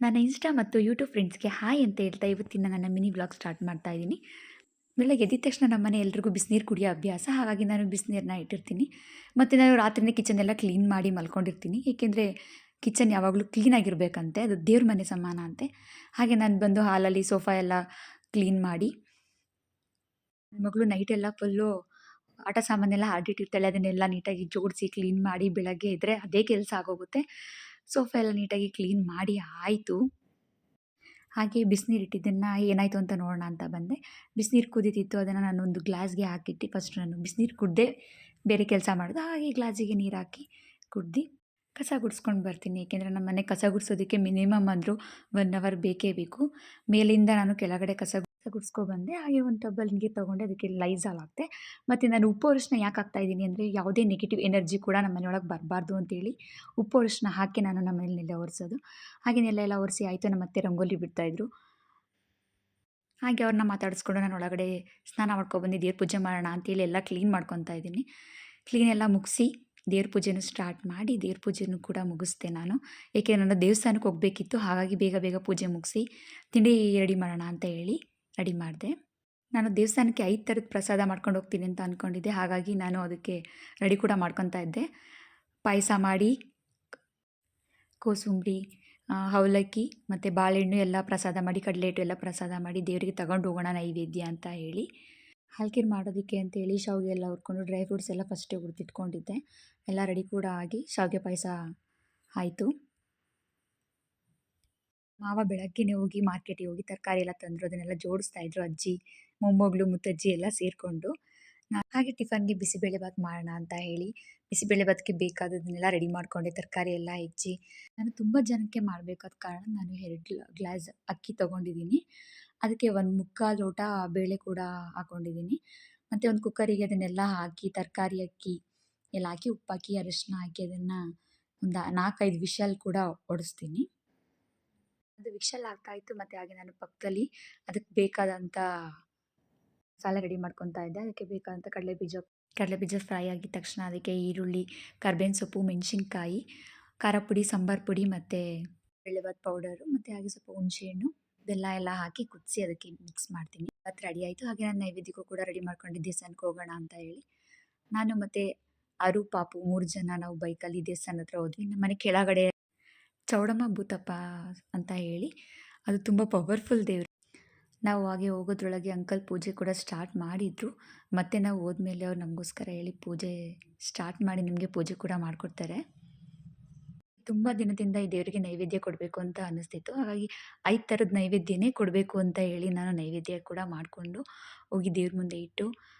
ನನ್ನ ಇನ್ಸ್ಟಾ ಮತ್ತು YouTube ಫ್ರೆಂಡ್ಸ್‌ಗೆ hi ಅಂತ ಹೇಳ್ತಾ ಇವತ್ತಿನ ನನ್ನ ಮಿನಿ ವ್ಲಾಗ್ ಸ್ಟಾರ್ಟ್ ಮಾಡ್ತಾ ಇದ್ದೀನಿ. ಬೆಳಗ್ಗೆ ಎದ್ದಿದ ತಕ್ಷಣ ನಮ್ಮ ಮನೆ ಎಲ್ರಿಗೂ ಬಿಸಿನೀರು ಕುಡಿಯೋ ಅಭ್ಯಾಸ. ಹಾಗಾಗಿ ನಾನು ಬಿಸಿನೀರನ್ನ ಇಟ್ಟಿರ್ತೀನಿ. ಮತ್ತು ನಾನು ರಾತ್ರಿನೇ ಕಿಚನ್ ಎಲ್ಲ ಕ್ಲೀನ್ ಮಾಡಿ ಮಲ್ಕೊಂಡಿರ್ತೀನಿ. ಏಕೆಂದರೆ ಕಿಚನ್ ಯಾವಾಗಲೂ ಕ್ಲೀನಾಗಿರಬೇಕಂತೆ, ಅದು ದೇವ್ರ ಮನೆ ಸಮಾನ ಅಂತೆ. ಹಾಗೆ ನಾನು ಬಂದು ಹಾಲಲ್ಲಿ ಸೋಫಾ ಎಲ್ಲ ಕ್ಲೀನ್ ಮಾಡಿ, ನನ್ನ ಮಗಳು ನೈಟೆಲ್ಲ ಫುಲ್ಲು ಆಟ ಸಾಮಾನೆಲ್ಲ ಆಡಿಟ್ಟಿರ್ತಾಳೆ. ಅದನ್ನೆಲ್ಲ ನೀಟಾಗಿ ಜೋಡಿಸಿ ಕ್ಲೀನ್ ಮಾಡಿ ಬೆಳಗ್ಗೆ ಎದ್ದರೆ ಅದೇ ಕೆಲಸ ಆಗೋಗುತ್ತೆ. ಸೋಫಾ ಎಲ್ಲ ನೀಟಾಗಿ ಕ್ಲೀನ್ ಮಾಡಿ ಆಯಿತು. ಹಾಗೆ ಬಿಸಿನೀರು ಇಟ್ಟಿದ್ದನ್ನು ಏನಾಯಿತು ಅಂತ ನೋಡೋಣ ಅಂತ ಬಂದೆ. ಬಿಸಿನೀರು ಕುದೀತಿತ್ತು. ಅದನ್ನು ನಾನೊಂದು ಗ್ಲಾಸ್ಗೆ ಹಾಕಿಟ್ಟು ಫಸ್ಟ್ ನಾನು ಬಿಸಿನೀರು ಕುಡಿದೇ ಬೇರೆ ಕೆಲಸ ಮಾಡಿದೆ. ಹಾಗೆ ಗ್ಲಾಸಿಗೆ ನೀರು ಹಾಕಿ ಕುಡ್ದು ಕಸ ಗುಡಿಸ್ಕೊಂಡು ಬರ್ತೀನಿ. ಏಕೆಂದರೆ ನಮ್ಮ ಮನೆ ಕಸ ಗುಡಿಸೋದಕ್ಕೆ ಮಿನಿಮಮ್ ಅಂದರೂ 1 ಅವರ್ ಬೇಕೇ ಬೇಕು. ಮೇಲಿಂದ ನಾನು ಕೆಳಗಡೆ ಕಸ ಗುಡಿಸ್ಕೊಬಂದೆ. ಹಾಗೆ ಒಂದು ಟಬ್ಬಲ್ಲಿ ನೀರು ತೊಗೊಂಡೆ, ಅದಕ್ಕೆ ಲೈಝಾಲ್ ಹಾಕಿದೆ. ಮತ್ತು ನಾನು ಉಪ್ಪು ಅರಿಶಿನ ಯಾಕೆ ಹಾಕ್ತಾಯಿದ್ದೀನಿ ಅಂದರೆ ಯಾವುದೇ ನೆಗೆಟಿವ್ ಎನರ್ಜಿ ಕೂಡ ನಮ್ಮ ಮನೆಯೊಳಗೆ ಬರಬಾರ್ದು ಅಂತೇಳಿ ಉಪ್ಪು ಅರಿಶಿನ ಹಾಕಿ ನಾನು ನಮ್ಮ ಮನೇಲಿ ನೆಲ ಒರೆಸೋದು. ಹಾಗೆ ನೆಲ ಎಲ್ಲ ಒರೆಸಿ ಆಯಿತು. ನಮ್ಮ ಅತ್ತೆ ರಂಗೋಲಿ ಬಿಡ್ತಾಯಿದ್ರು. ಹಾಗೆ ಅವ್ರನ್ನ ಮಾತಾಡಿಸ್ಕೊಂಡು ನಾನು ಒಳಗಡೆ ಸ್ನಾನ ಮಾಡ್ಕೊಬಂದು ದೇವ್ರ ಪೂಜೆ ಮಾಡೋಣ ಅಂತೇಳಿ ಎಲ್ಲ ಕ್ಲೀನ್ ಮಾಡ್ಕೊತಾ ಇದ್ದೀನಿ. ಕ್ಲೀನ್ ಎಲ್ಲ ಮುಗಿಸಿ ದೇವ್ರ ಪೂಜೆನೂ ಸ್ಟಾರ್ಟ್ ಮಾಡಿ ದೇವ್ರ ಪೂಜೆನೂ ಕೂಡ ಮುಗಿಸ್ದೆ ನಾನು. ಏಕೆ ನಾನು ದೇವಸ್ಥಾನಕ್ಕೆ ಹೋಗಬೇಕಿತ್ತು. ಹಾಗಾಗಿ ಬೇಗ ಬೇಗ ಪೂಜೆ ಮುಗಿಸಿ ತಿಂಡಿ ರೆಡಿ ಮಾಡೋಣ ಅಂತ ಹೇಳಿ ರೆಡಿ ಮಾಡಿದೆ. ನಾನು ದೇವಸ್ಥಾನಕ್ಕೆ 5 ಥರದ ಪ್ರಸಾದ ಮಾಡ್ಕೊಂಡು ಹೋಗ್ತೀನಿ ಅಂತ ಅಂದ್ಕೊಂಡಿದ್ದೆ. ಹಾಗಾಗಿ ನಾನು ಅದಕ್ಕೆ ರೆಡಿ ಕೂಡ ಮಾಡ್ಕೊತಾ ಇದ್ದೆ. ಪಾಯಸ ಮಾಡಿ, ಕೋಸಂಬರಿ, ಅವಲಕ್ಕಿ ಮತ್ತು ಬಾಳೆಹಣ್ಣು ಎಲ್ಲ ಪ್ರಸಾದ ಮಾಡಿ, ಕಡಲೆ ಹಿಟ್ಟು ಎಲ್ಲ ಪ್ರಸಾದ ಮಾಡಿ ದೇವರಿಗೆ ತಗೊಂಡು ಹೋಗೋಣ ನೈವೇದ್ಯ ಅಂತ ಹೇಳಿ, ಹಲ್ಕೀರ್ ಮಾಡೋದಕ್ಕೆ ಅಂತೇಳಿ ಶಾವಿಗೆ ಎಲ್ಲ ಹುರ್ಕೊಂಡು ಡ್ರೈ ಫ್ರೂಟ್ಸ್ ಎಲ್ಲ ಫಸ್ಟೇ ಹುರಿದಿಟ್ಕೊಂಡಿದ್ದೆ. ಎಲ್ಲ ರೆಡಿ ಕೂಡ ಆಗಿ ಶಾವಿಗೆ ಪಾಯಸ ಆಯಿತು. ಮಾವ ಬೆಳಗ್ಗೆನೇ ಹೋಗಿ ಮಾರ್ಕೆಟಿಗೆ ಹೋಗಿ ತರಕಾರಿ ಎಲ್ಲ ತಂದರು. ಅದನ್ನೆಲ್ಲ ಜೋಡಿಸ್ತಾಯಿದ್ರು ಅಜ್ಜಿ, ಮೊಮ್ಮಗಳು, ಮುತ್ತಜ್ಜಿ ಎಲ್ಲ ಸೇರಿಕೊಂಡು. ಹಾಗೆ ಟಿಫನ್‌ಗೆ ಬಿಸಿಬೇಳೆಬಾತ್ ಮಾಡೋಣ ಅಂತ ಹೇಳಿ ಬಿಸಿಬೇಳೆಬಾತ್‌ಗೆ ಬೇಕಾದದ್ದನ್ನೆಲ್ಲ ರೆಡಿ ಮಾಡಿಕೊಂಡೆ. ತರಕಾರಿ ಎಲ್ಲ ಹೆಚ್ಚಿ ನಾನು ತುಂಬ ಜನಕ್ಕೆ ಮಾಡಬೇಕಾದ ಕಾರಣ ನಾನು 2 ಗ್ಲಾಸ್ ಅಕ್ಕಿ ತೊಗೊಂಡಿದ್ದೀನಿ. ಅದಕ್ಕೆ 1/4 ಲೋಟ ಬೇಳೆ ಕೂಡ ಹಾಕ್ಕೊಂಡಿದ್ದೀನಿ. ಮತ್ತು ಒಂದು ಕುಕ್ಕರಿಗೆ ಅದನ್ನೆಲ್ಲ ಹಾಕಿ ತರಕಾರಿ, ಅಕ್ಕಿ ಎಲ್ಲ ಹಾಕಿ ಉಪ್ಪಾಕಿ ಅರಿಶಿನ ಹಾಕಿ ಅದನ್ನು ಒಂದು 4-5 ವಿಷಲ್ ಕೂಡ ಹೊಡೆಸ್ತೀನಿ. ಅದು ವಿಷಲ್ ಆಗ್ತಾಯಿತ್ತು. ಮತ್ತು ಹಾಗೆ ನಾನು ಪಕ್ಕದಲ್ಲಿ ಅದಕ್ಕೆ ಬೇಕಾದಂಥ ಮಸಾಲೆ ರೆಡಿ ಮಾಡ್ಕೊತಾ ಇದ್ದೆ. ಅದಕ್ಕೆ ಬೇಕಾದಂಥ ಕಡಲೆಬೀಜ ಫ್ರೈ ಆಗಿದ ತಕ್ಷಣ ಅದಕ್ಕೆ ಈರುಳ್ಳಿ, ಕರ್ಬೇವಿನ ಸೊಪ್ಪು, ಮೆಣಸಿನ್ಕಾಯಿ, ಖಾರ ಪುಡಿ, ಸಾಂಬಾರು ಪುಡಿ ಮತ್ತು ಬೇಳೆಬಾತ್ ಪೌಡರು ಮತ್ತು ಹಾಗೆ ಸ್ವಲ್ಪ ಹುಣಸೆಹಣ್ಣು ಬೆಲ್ಲ ಎಲ್ಲ ಹಾಕಿ ಕುದಿಸಿ ಅದಕ್ಕೆ ಮಿಕ್ಸ್ ಮಾಡ್ತೀನಿ. ಬಾತ್ ರೆಡಿ ಆಯಿತು. ಹಾಗೆ ನಾನು ನೈವೇದ್ಯಕ್ಕೂ ಕೂಡ ರೆಡಿ ಮಾಡ್ಕೊಂಡಿದ್ದೆ ದೇವಸ್ಥಾನಕ್ಕೆ ಹೋಗೋಣ ಅಂತ ಹೇಳಿ. ನಾನು ಮತ್ತು ಅರು, ಪಾಪು 3 ಜನ ನಾವು ಬೈಕಲ್ಲಿ ದೇವಸ್ಥಾನದ ಹತ್ರ ಹೋದ್ವಿ. ನಮ್ಮ ಮನೆ ಕೆಳಗಡೆ ಚೌಡಮ್ಮ ಭೂತಪ್ಪ ಅಂತ ಹೇಳಿ ಅದು ತುಂಬ ಪವರ್‌ಫುಲ್ ದೇವರು. ನಾವು ಹಾಗೆ ಹೋಗೋದ್ರೊಳಗೆ ಅಂಕಲ್ ಪೂಜೆ ಕೂಡ ಸ್ಟಾರ್ಟ್ ಮಾಡಿದರು. ಮತ್ತು ನಾವು ಹೋದ್ಮೇಲೆ ಅವ್ರು ನಮಗೋಸ್ಕರ ಹೇಳಿ ಪೂಜೆ ಸ್ಟಾರ್ಟ್ ಮಾಡಿ ನಿಮಗೆ ಪೂಜೆ ಕೂಡ ಮಾಡಿಕೊಡ್ತಾರೆ. ತುಂಬ ದಿನದಿಂದ ಈ ದೇವರಿಗೆ ನೈವೇದ್ಯ ಕೊಡಬೇಕು ಅಂತ ಅನ್ನಿಸ್ತಿತ್ತು. ಹಾಗಾಗಿ 5 ಥರದ ನೈವೇದ್ಯನೇ ಕೊಡಬೇಕು ಅಂತ ಹೇಳಿ ನಾನು ನೈವೇದ್ಯ ಕೂಡ ಮಾಡಿಕೊಂಡು ಹೋಗಿ ದೇವ್ರ ಮುಂದೆ ಇಟ್ಟು,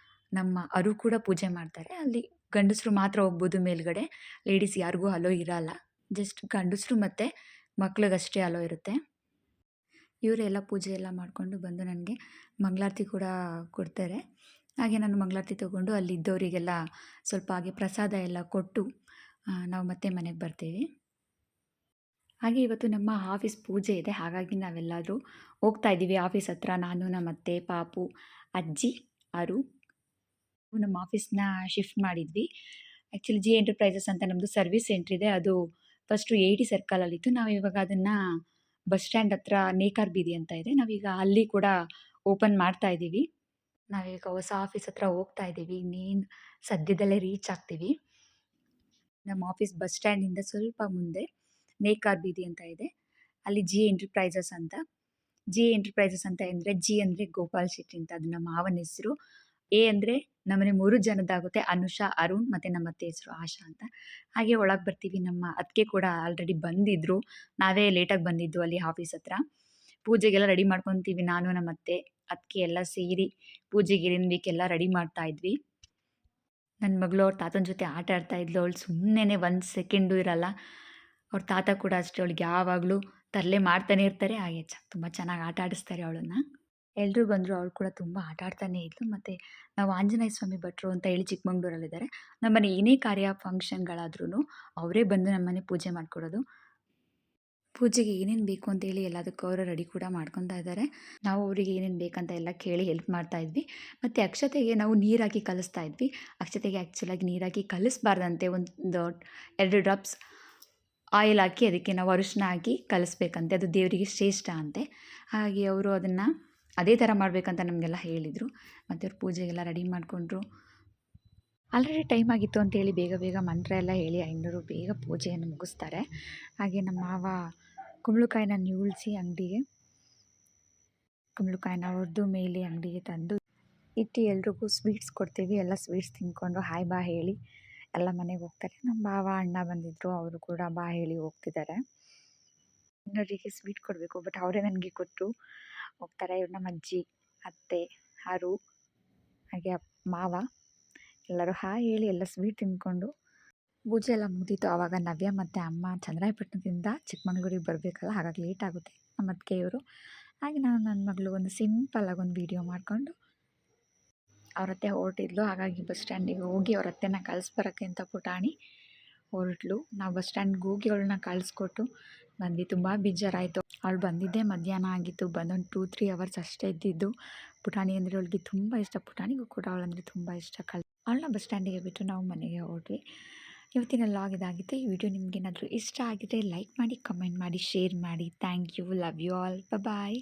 ನಮ್ಮ ಅರು ಕೂಡ ಪೂಜೆ ಮಾಡ್ತಾರೆ. ಅಲ್ಲಿ ಗಂಡಸರು ಮಾತ್ರ ಹೋಗ್ಬೋದು ಮೇಲ್ಗಡೆ. ಲೇಡೀಸ್ ಯಾರಿಗೂ ಅಲೋ ಇರಲ್ಲ. ಜಸ್ಟ್ ಗಂಡಸರು ಮತ್ತು ಮಕ್ಳಿಗಷ್ಟೇ ಅಲೋ ಇರುತ್ತೆ. ಇವರೆಲ್ಲ ಪೂಜೆ ಎಲ್ಲ ಮಾಡಿಕೊಂಡು ಬಂದು ನನಗೆ ಮಂಗಳಾರತಿ ಕೂಡ ಕೊಡ್ತಾರೆ. ಹಾಗೆ ನಾನು ಮಂಗಳಾರತಿ ತೊಗೊಂಡು ಅಲ್ಲಿದ್ದವರಿಗೆಲ್ಲ ಸ್ವಲ್ಪ ಹಾಗೆ ಪ್ರಸಾದ ಎಲ್ಲ ಕೊಟ್ಟು ನಾವು ಮತ್ತೆ ಮನೆಗೆ ಬರ್ತೀವಿ. ಹಾಗೆ ಇವತ್ತು ನಮ್ಮ ಆಫೀಸ್ ಪೂಜೆ ಇದೆ. ಹಾಗಾಗಿ ನಾವೆಲ್ಲರೂ ಹೋಗ್ತಾ ಇದ್ದೀವಿ ಆಫೀಸ್ ಹತ್ರ. ನಾನು, ನಮ್ಮ ಅತ್ತೆ, ಪಾಪು, ಅಜ್ಜಿ, ಅರು. ನಮ್ಮ ಆಫೀಸ್‌ನ ಶಿಫ್ಟ್ ಮಾಡಿದ್ವಿ. ಆ್ಯಕ್ಚುಲಿ ಜಿ ಎಂಟರ್ಪ್ರೈಸಸ್ ಅಂತ ನಮ್ಮದು ಸರ್ವಿಸ್ ಸೆಂಟ್ರ್ ಇದೆ. ಅದು ಫಸ್ಟು AIT ಸರ್ಕಲಲ್ಲಿತ್ತು. ನಾವಿವಾಗ ಅದನ್ನು ಬಸ್ ಸ್ಟ್ಯಾಂಡ್ ಹತ್ರ ನೇಕಾರ್ ಬೀದಿ ಅಂತ ಇದೆ. ನಾವೀಗ ಅಲ್ಲಿ ಕೂಡ ಓಪನ್ ಮಾಡ್ತಾ ಇದ್ದೀವಿ. ನಾವೀಗ ಹೊಸ ಆಫೀಸ್ ಹತ್ರ ಹೋಗ್ತಾ ಇದ್ದೀವಿ. ಇನ್ನೇನು ಸದ್ಯದಲ್ಲೇ ರೀಚ್ ಆಗ್ತೀವಿ. ನಮ್ಮ ಆಫೀಸ್ ಬಸ್ ಸ್ಟ್ಯಾಂಡಿಂದ ಸ್ವಲ್ಪ ಮುಂದೆ ನೇಕಾರ್ ಬೀದಿ ಅಂತ ಇದೆ. ಅಲ್ಲಿ ಜಿ ಎಂಟರ್ಪ್ರೈಸಸ್ ಅಂತ. ಜಿ ಎಂಟರ್ಪ್ರೈಸಸ್ ಅಂತ ಅಂದರೆ ಜಿ ಅಂದರೆ ಗೋಪಾಲ್ ಶೆಟ್ಟಿ ಅಂತ, ಅದು ನಮ್ಮ ಮಾವನ ಹೆಸರು. ಎ ಅಂದರೆ ನಮ್ಮನೆ 3 ಜನದ್ದಾಗುತ್ತೆ. ಅನುಷಾ, ಅರುಣ್ ಮತ್ತು ನಮ್ಮ ಅತ್ತೆ ಹೆಸರು ಆಶಾ ಅಂತ. ಹಾಗೆ ಒಳಗೆ ಬರ್ತೀವಿ. ನಮ್ಮ ಅತ್ತಿಗೆ ಕೂಡ ಆಲ್ರೆಡಿ ಬಂದಿದ್ದರು. ನಾವೇ ಲೇಟಾಗಿ ಬಂದಿದ್ದು ಅಲ್ಲಿ ಆಫೀಸ್ ಹತ್ರ. ಪೂಜೆಗೆಲ್ಲ ರೆಡಿ ಮಾಡ್ಕೊತೀವಿ. ನಾನು, ನಮ್ಮ ಅತ್ತೆ, ಅತ್ತಿಗೆ ಎಲ್ಲ ಸೇರಿ ಪೂಜೆಗೆ ಏನೇನು ಬೇಕೆಲ್ಲ ರೆಡಿ ಮಾಡ್ತಾ ಇದ್ವಿ. ನನ್ನ ಮಗಳು ಅವ್ರ ತಾತನ ಜೊತೆ ಆಟ ಆಡ್ತಾ ಇದ್ಲು. ಅವಳು ಸುಮ್ಮನೆ 1 ಸೆಕೆಂಡು ಇರಲ್ಲ. ಅವ್ರ ತಾತ ಕೂಡ ಅಷ್ಟೇ, ಅವಳಿಗೆ ಯಾವಾಗಲೂ ತರಲೆ ಮಾಡ್ತಾನೆ ಇರ್ತಾರೆ. ಹಾಗೆ ತುಂಬ ಚೆನ್ನಾಗಿ ಆಟ ಆಡಿಸ್ತಾರೆ ಅವಳನ್ನು. ಎಲ್ಲರೂ ಬಂದರು. ಅವಳು ಕೂಡ ತುಂಬ ಆಟ ಆಡ್ತಾನೇ ಇದ್ಲು. ಮತ್ತು ನಾವು ಆಂಜನೇಯ ಸ್ವಾಮಿ ಭಟ್ರು ಅಂತ ಹೇಳಿ ಚಿಕ್ಕಮಂಗ್ಳೂರಲ್ಲಿದ್ದಾರೆ. ನಮ್ಮನೆ ಏನೇ ಕಾರ್ಯ ಫಂಕ್ಷನ್‌ಗಳಾದ್ರೂ ಅವರೇ ಬಂದು ನಮ್ಮನೆ ಪೂಜೆ ಮಾಡಿಕೊಡೋದು. ಪೂಜೆಗೆ ಏನೇನು ಬೇಕು ಅಂತೇಳಿ ಎಲ್ಲದಕ್ಕೂ ಅವರು ರೆಡಿ ಕೂಡ ಮಾಡ್ಕೊತಾ ಇದ್ದಾರೆ. ನಾವು ಅವರಿಗೆ ಏನೇನು ಬೇಕಂತ ಎಲ್ಲ ಕೇಳಿ ಹೆಲ್ಪ್ ಮಾಡ್ತಾ ಇದ್ವಿ. ಮತ್ತು ಅಕ್ಷತೆಗೆ ನಾವು ನೀರಾಕಿ ಕಲಿಸ್ತಾ ಇದ್ವಿ. ಅಕ್ಷತೆಗೆ ಆ್ಯಕ್ಚುಲಾಗಿ ನೀರಾಕಿ ಕಲಿಸ್ಬಾರ್ದಂತೆ. ಒಂದು 2 ಡ್ರಾಪ್ಸ್ ಆಯಿಲ್ ಹಾಕಿ ಅದಕ್ಕೆ ನಾವು ಅರಿಶಿನ ಹಾಕಿ ಕಲಿಸ್ಬೇಕಂತೆ, ಅದು ದೇವರಿಗೆ ಶ್ರೇಷ್ಠ ಅಂತೆ. ಹಾಗೆ ಅವರು ಅದನ್ನು ಅದೇ ಥರ ಮಾಡಬೇಕಂತ ನಮಗೆಲ್ಲ ಹೇಳಿದರು. ಮತ್ತು ಅವ್ರು ಪೂಜೆಗೆಲ್ಲ ರೆಡಿ ಮಾಡಿಕೊಂಡ್ರು. ಆಲ್ರೆಡಿ ಟೈಮ್ ಆಗಿತ್ತು ಅಂತೇಳಿ ಬೇಗ ಬೇಗ ಮಂತ್ರ ಎಲ್ಲ ಹೇಳಿ ಐನೂರು ಬೇಗ ಪೂಜೆಯನ್ನು ಮುಗಿಸ್ತಾರೆ. ಹಾಗೆ ನಮ್ಮ ಮಾವ ಕುಂಬಳಕಾಯಿನ ಉಳಿಸಿ ಅಂಗಡಿಗೆ ಕುಂಬಳಕಾಯಿನ ಹೊಡೆದು ಮೇಲೆ ಅಂಗಡಿಗೆ ತಂದು ಇಟ್ಟು ಎಲ್ರಿಗೂ ಸ್ವೀಟ್ಸ್ ಕೊಡ್ತೀವಿ. ಎಲ್ಲ ಸ್ವೀಟ್ಸ್ ತಿಂದ್ಕೊಂಡು ಹಾಯ್ ಬಾ ಹೇಳಿ ಎಲ್ಲ ಮನೆಗೆ ಹೋಗ್ತಾರೆ. ನಮ್ಮ ಭಾವ ಅಣ್ಣ ಬಂದಿದ್ದರು, ಅವರು ಕೂಡ ಬಾ ಹೇಳಿ ಹೋಗ್ತಿದ್ದಾರೆ. ಇನ್ನೊರಿಗೆ ಸ್ವೀಟ್ ಕೊಡಬೇಕು, ಬಟ್ ಅವರೇ ನನಗೆ ಕೊಟ್ಟು ಹೋಗ್ತಾರೆ. ಇವ್ರು ನಮ್ಮ ಅಜ್ಜಿ, ಅತ್ತೆ, ಆರು, ಹಾಗೆ ಮಾವ ಎಲ್ಲರೂ ಹಾಯ್ ಹೇಳಿ ಎಲ್ಲ ಸ್ವೀಟ್ ತಿಂದ್ಕೊಂಡು ಪೂಜೆ ಎಲ್ಲ ಮುಗಿದಿತ್ತು. ಆವಾಗ ನವ್ಯ ಮತ್ತು ಅಮ್ಮ ಚನ್ನರಾಯಪಟ್ಟಣದಿಂದ ಚಿಕ್ಕಮಂಗ್ಳೂರಿಗೆ ಬರಬೇಕಲ್ಲ, ಹಾಗಾಗಿ ಲೇಟ್ ಆಗುತ್ತೆ ನಮ್ಮ ಅತ್ತಿಗೆಯವರು. ಹಾಗೆ ನಾನು ನನ್ನ ಮಗಳು ಒಂದು ಸಿಂಪಲ್ಲಾಗಿ ಒಂದು ವೀಡಿಯೋ ಮಾಡಿಕೊಂಡು ಅವರತ್ತೆ ಹೊರಟಿದ್ಲು. ಹಾಗಾಗಿ ಬಸ್ ಸ್ಟ್ಯಾಂಡಿಗೆ ಹೋಗಿ ಅವ್ರ ಅತ್ತೆನ ಕಳಿಸ್ಬರೋಕ್ಕೆ ಅಂತ ಪುಟಾಣಿ ಹೊರಟ್ಲು. ನಾವು ಬಸ್ ಸ್ಟ್ಯಾಂಡ್ಗೆ ಹೋಗಿ ಅವಳನ್ನ ಕಳಿಸ್ಕೊಟ್ಟು ಬಂದು ತುಂಬ ಬೇಜಾರಾಯಿತು. ಅವಳು ಬಂದಿದ್ದೇ ಮಧ್ಯಾಹ್ನ ಆಗಿತ್ತು. ಬಂದೊಂದು 2-3 ಅವರ್ಸ್ ಅಷ್ಟೇ ಇದ್ದಿದ್ದು. ಪುಟಾಣಿ ಅಂದರೆ ಅವಳಿಗೆ ತುಂಬ ಇಷ್ಟ. ಪುಟಾಣಿಗೂ ಕೂಡ ಅವಳಂದರೆ ತುಂಬ ಇಷ್ಟ. ಅವಳನ್ನ ಬಸ್ ಸ್ಟ್ಯಾಂಡಿಗೆ ಬಿಟ್ಟು ನಾವು ಮನೆಗೆ ಹೊರಟ್ವಿ. ಇವತ್ತಿನ ಲಾಗ್ ಇದಾಗಿತ್ತು. ಈ ವಿಡಿಯೋ ನಿಮಗೇನಾದರೂ ಇಷ್ಟ ಆಗಿದ್ರೆ ಲೈಕ್ ಮಾಡಿ, ಕಮೆಂಟ್ ಮಾಡಿ, ಶೇರ್ ಮಾಡಿ. Thank you, love you all, bye.